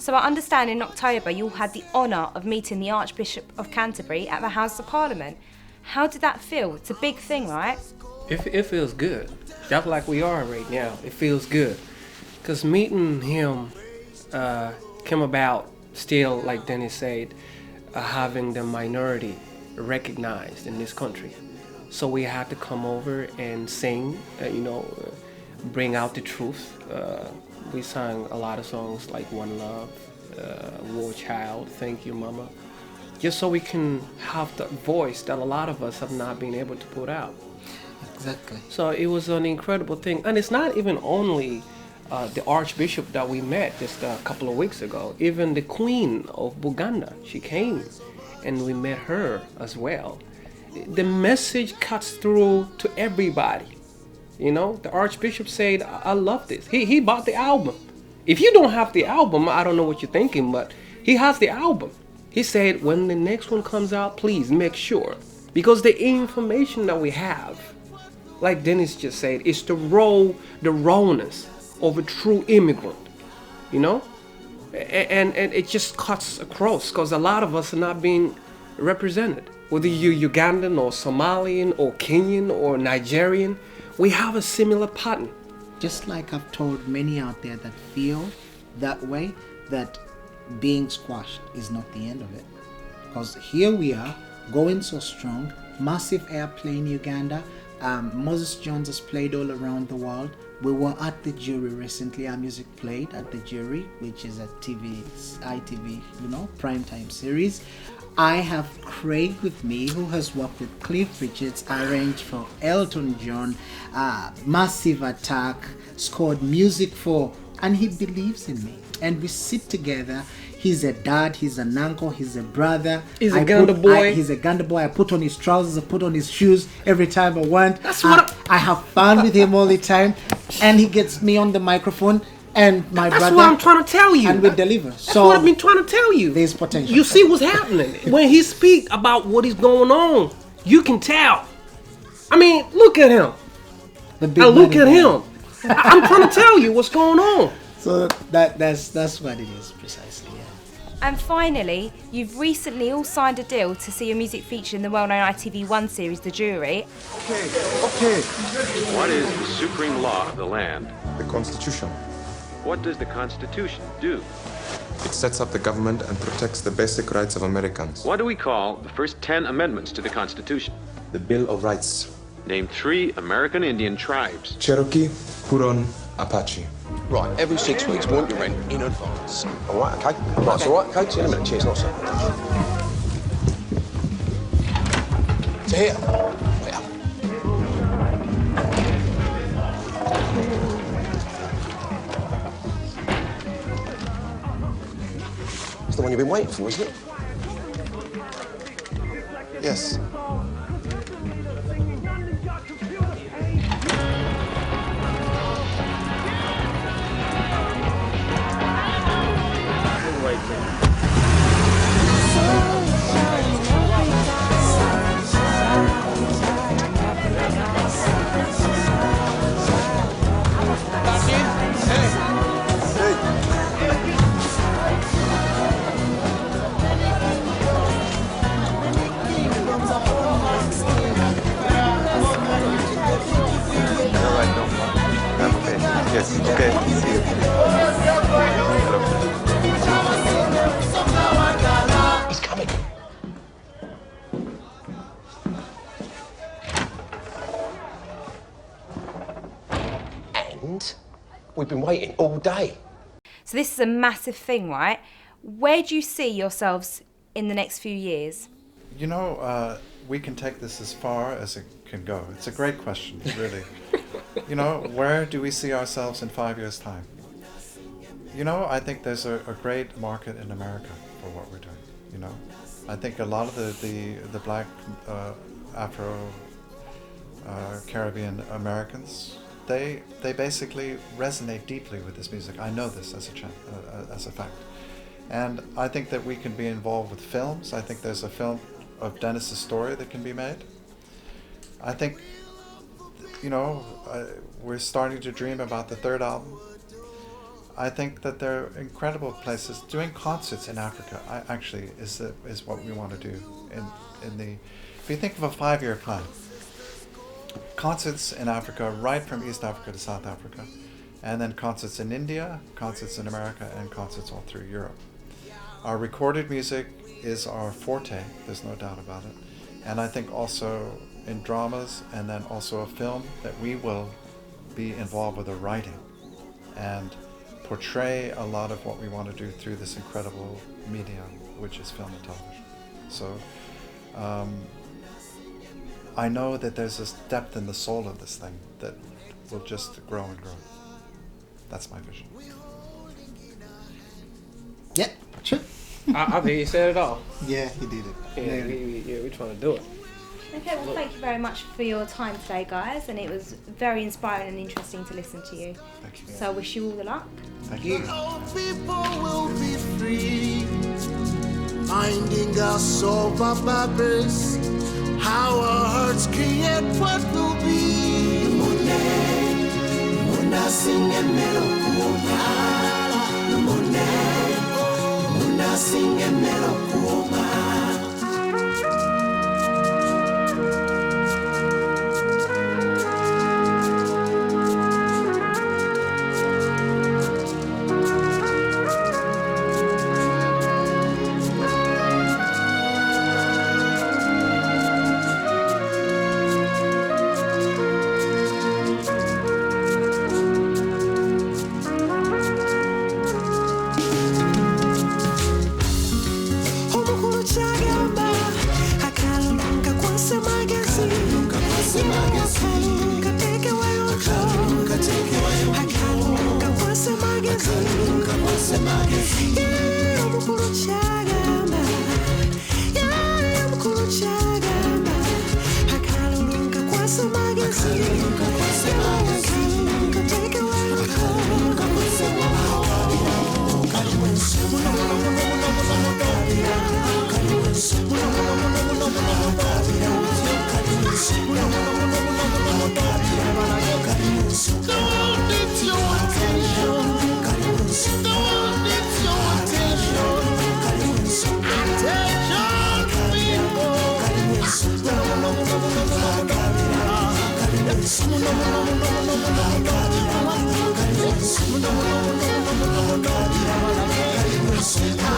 So I understand in October you had the honour of meeting the Archbishop of Canterbury at the House of Parliament. How did that feel? It's a big thing, right? It feels good. Just like we are right now. It feels good. Because meeting him came about still, like Dennis said, having the minority recognized in this country. So we had to come over and sing, bring out the truth. We sang a lot of songs like One Love, War Child, Thank You Mama, just so we can have the voice that a lot of us have not been able to put out. Exactly. So it was an incredible thing. And it's not even only the Archbishop that we met just a couple of weeks ago. Even the Queen of Buganda, she came and we met her as well. The message cuts through to everybody. You know, the Archbishop said, I love this. He bought the album. If you don't have the album, I don't know what you're thinking, but he has the album. He said, when the next one comes out, please make sure. Because the information that we have, like Dennis just said, is the rawness of a true immigrant, you know? And it just cuts across because a lot of us are not being represented. Whether you're Ugandan or Somalian or Kenyan or Nigerian, we have a similar pattern. Just like I've told many out there that feel that way, that being squashed is not the end of it. Because here we are, going so strong, massive airplay in Uganda. Moses Jones has played all around the world. We were at the jury recently. Our music played at the jury, which is a ITV, primetime series. I have Craig with me, who has worked with Cliff Richards, arranged for Elton John, Massive Attack, scored music for, and he believes in me. And we sit together. He's a dad, he's an uncle, he's a brother. He's a Ganda boy. He's a Ganda boy. I put on his trousers, I put on his shoes every time I want. That's what I have fun with him all the time. And he gets me on the microphone and my brother. That's what I'm trying to tell you. And we deliver. That's what I've been trying to tell you. There's potential. You see what's happening. When he speaks about what is going on, you can tell. I mean, look at him. Look at him. I'm trying to tell you what's going on. So that's what it is precisely, yeah. And finally, you've recently all signed a deal to see your music featured in the well-known ITV1 series, The Jury. Okay. What is the supreme law of the land? The Constitution. What does the Constitution do? It sets up the government and protects the basic rights of Americans. What do we call the first 10 amendments to the Constitution? The Bill of Rights. Name 3 American Indian tribes. Cherokee, Huron, Apache. Right, every 6 weeks, want your rent in advance. All right, okay? Right, it's all right, okay? See you in a minute. Cheers, not so. To here. Wait up. It's the one you've been waiting for, isn't it? Yes. Yes, okay. See you. He's coming. And we've been waiting all day. So this is a massive thing, right? Where do you see yourselves in the next few years? You know, we can take this as far as it can go. It's a great question, really. You know, where do we see ourselves in 5 years' time? You know, I think there's a great market in America for what we're doing, you know. I think a lot of the black Afro Caribbean Americans, they basically resonate deeply with this music. I know this as a fact. And I think that we can be involved with films. I think there's a film of Dennis's story that can be made. I think, you know, we're starting to dream about the third album. I think that they're incredible places. Doing concerts in Africa, is what we want to do. In the, if you think of a 5-year plan, concerts in Africa, right from East Africa to South Africa, and then concerts in India, concerts in America, and concerts all through Europe. Our recorded music is our forte. There's no doubt about it. And I think also in dramas, and then also a film, that we will be involved with the writing and portray a lot of what we want to do through this incredible medium, which is film and television. So I know that there's this depth in the soul of this thing that will just grow and grow. That's my vision. Yeah, sure. I think he said it all. Yeah, he did it. Yeah, we're trying to do it. Okay, well, thank you very much for your time today, guys, and it was very inspiring and interesting to listen to you. Thank you. So I wish you all the luck. Thank you. All people will be free, finding our soul purpose, how our hearts create what will be. Muna singe melokuma, muna singe melokuma. Attention,